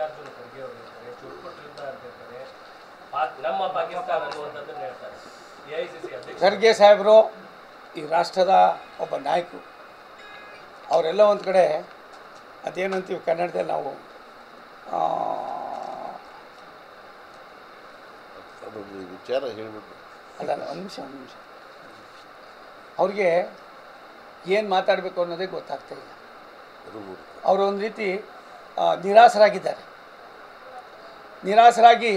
ಮಲ್ಲಿಕಾರ್ಜುನ ಖರ್ಗೆ ಅವರು ಹೇಳ್ತಾರೆ, ಚುರುಕುಟ್ರಿಂದ ಅಂತ ಹೇಳ್ತಾರೆ, ನಮ್ಮ ಪಾಕಿಸ್ತಾನ ಅನ್ನುವಂಥದ್ದನ್ನು ಹೇಳ್ತಾರೆ. AICC ಅಧ್ಯಕ್ಷ ಖರ್ಗೆ ಸಾಹೇಬರು ಈ ರಾಷ್ಟ್ರದ ಒಬ್ಬ ನಾಯಕರು. ಅವರೆಲ್ಲ ಒಂದು ಕಡೆ ಅದೇನಂತೀವಿ ಕನ್ನಡದಲ್ಲಿ ನಾವು ವಿಚಾರ ಹೇಳ್ಬಿಟ್ಟು ಅಲ್ಲ ಒಂದು ನಿಮಿಷ ಅವ್ರಿಗೆ ಏನು ಮಾತಾಡಬೇಕು ಅನ್ನೋದೇ ಗೊತ್ತಾಗ್ತಾ ಇಲ್ಲ. ಅವರು ಒಂದು ರೀತಿ ನಿರಾಸರಾಗಿದ್ದಾರೆ. ನಿರಾಸರಾಗಿ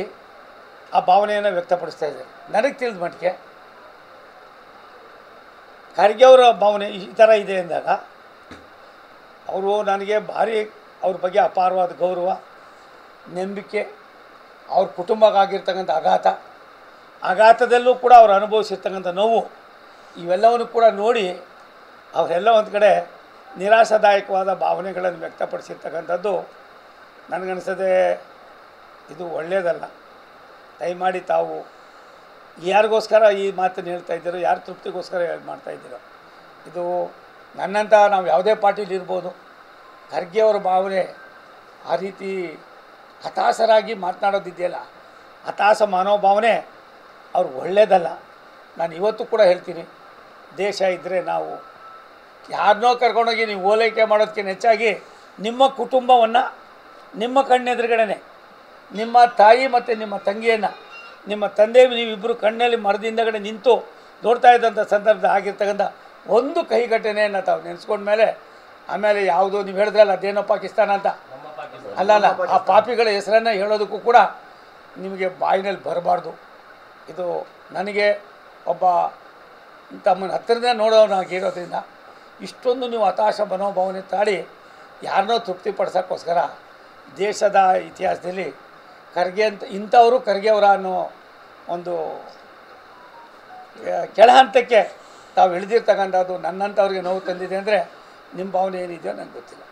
ಆ ಭಾವನೆಯನ್ನು ವ್ಯಕ್ತಪಡಿಸ್ತಾ ಇದ್ದಾರೆ. ನನಗೆ ತಿಳಿದ ಮಟ್ಟಿಗೆ ಖರ್ಗೆ ಅವರ ಭಾವನೆ ಈ ಥರ ಇದೆ ಅಂದಾಗ ಅವರು ನನಗೆ ಭಾರಿ ಅವ್ರ ಬಗ್ಗೆ ಅಪಾರವಾದ ಗೌರವ, ನಂಬಿಕೆ, ಅವ್ರ ಕುಟುಂಬಕ್ಕಾಗಿರ್ತಕ್ಕಂಥ ಆಘಾತದಲ್ಲೂ ಕೂಡ ಅವ್ರು ಅನುಭವಿಸಿರ್ತಕ್ಕಂಥ ನೋವು, ಇವೆಲ್ಲವನ್ನು ಕೂಡ ನೋಡಿ ಅವರೆಲ್ಲ ಒಂದು ಕಡೆ ನಿರಾಶಾದಾಯಕವಾದ ಭಾವನೆಗಳನ್ನು ವ್ಯಕ್ತಪಡಿಸಿರ್ತಕ್ಕಂಥದ್ದು ನನಗನ್ನಿಸದೆ ಇದು ಒಳ್ಳೆಯದಲ್ಲ. ದಯಮಾಡಿ ತಾವು ಯಾರಿಗೋಸ್ಕರ ಈ ಮಾತನ್ನು ಹೇಳ್ತಾ ಇದ್ದೀರೋ, ಯಾರು ತೃಪ್ತಿಗೋಸ್ಕರ ಮಾಡ್ತಾಯಿದ್ದೀರೋ, ಇದು ನನ್ನಂಥ ನಾವು ಯಾವುದೇ ಪಾರ್ಟಿಲಿ ಇರ್ಬೋದು, ಖರ್ಗೆ ಅವರ ಭಾವನೆ ಆ ರೀತಿ ಹತಾಶರಾಗಿ ಮಾತನಾಡೋದಿದೆಯಲ್ಲ, ಹತಾಶ ಮನೋಭಾವನೆ ಅವ್ರು ಒಳ್ಳೆಯದಲ್ಲ. ನಾನು ಇವತ್ತು ಕೂಡ ಹೇಳ್ತೀನಿ, ದೇಶ ಇದ್ದರೆ ನಾವು ಯಾರನ್ನೋ ಕರ್ಕೊಂಡೋಗಿ ನೀವು ಓಲೈಕೆ ಮಾಡೋದಕ್ಕಿಂತ ಹೆಚ್ಚಾಗಿ ನಿಮ್ಮ ಕುಟುಂಬವನ್ನು ನಿಮ್ಮ ಕಣ್ಣೆದುರುಗಡೆ ನಿಮ್ಮ ತಾಯಿ ಮತ್ತು ನಿಮ್ಮ ತಂಗಿಯನ್ನು, ನಿಮ್ಮ ತಂದೆ ನೀವಿಬ್ಬರು ಕಣ್ಣಲ್ಲಿ ಮರದಿಂದಗಡೆ ನಿಂತು ನೋಡ್ತಾ ಇದ್ದಂಥ ಸಂದರ್ಭದ ಆಗಿರ್ತಕ್ಕಂಥ ಒಂದು ಕೈಘಟನೆಯನ್ನು ತಾವು ನೆನೆಸ್ಕೊಂಡ್ಮೇಲೆ ಆಮೇಲೆ ಯಾವುದೋ ನೀವು ಹೇಳಿದ್ರಲ್ಲ ಅದೇನೋ ಪಾಕಿಸ್ತಾನ ಅಂತ, ಅಲ್ಲ ಆ ಪಾಪಿಗಳ ಹೆಸರನ್ನು ಹೇಳೋದಕ್ಕೂ ಕೂಡ ನಿಮಗೆ ಬಾಯಿನಲ್ಲಿ ಬರಬಾರ್ದು. ಇದು ನನಗೆ ಒಬ್ಬ ತಮ್ಮನ್ನು ಹತ್ತಿರದಿಂದ ನೋಡೋನಾಗಿರೋದ್ರಿಂದ ಇಷ್ಟೊಂದು ನೀವು ಹತಾಶ ಮನೋಭಾವನೆ ತಾಳಿ ಯಾರನ್ನೋ ತೃಪ್ತಿಪಡಿಸೋಕ್ಕೋಸ್ಕರ ದೇಶದ ಇತಿಹಾಸದಲ್ಲಿ ಖರ್ಗೆ ಅಂತ ಇಂಥವರು ಖರ್ಗೆ ಅವರ ಅನ್ನೋ ಒಂದು ಕೆಳಹಂತಕ್ಕೆ ತಾವು ಇಳಿದಿರ್ತಕ್ಕಂಥದ್ದು ನನ್ನಂಥವ್ರಿಗೆ ನೋವು ತಂದಿದೆ ಅಂದರೆ ನಿಮ್ಮ ಭಾವನೆ ಏನಿದೆಯೋ ನನಗೆ ಗೊತ್ತಿಲ್ಲ.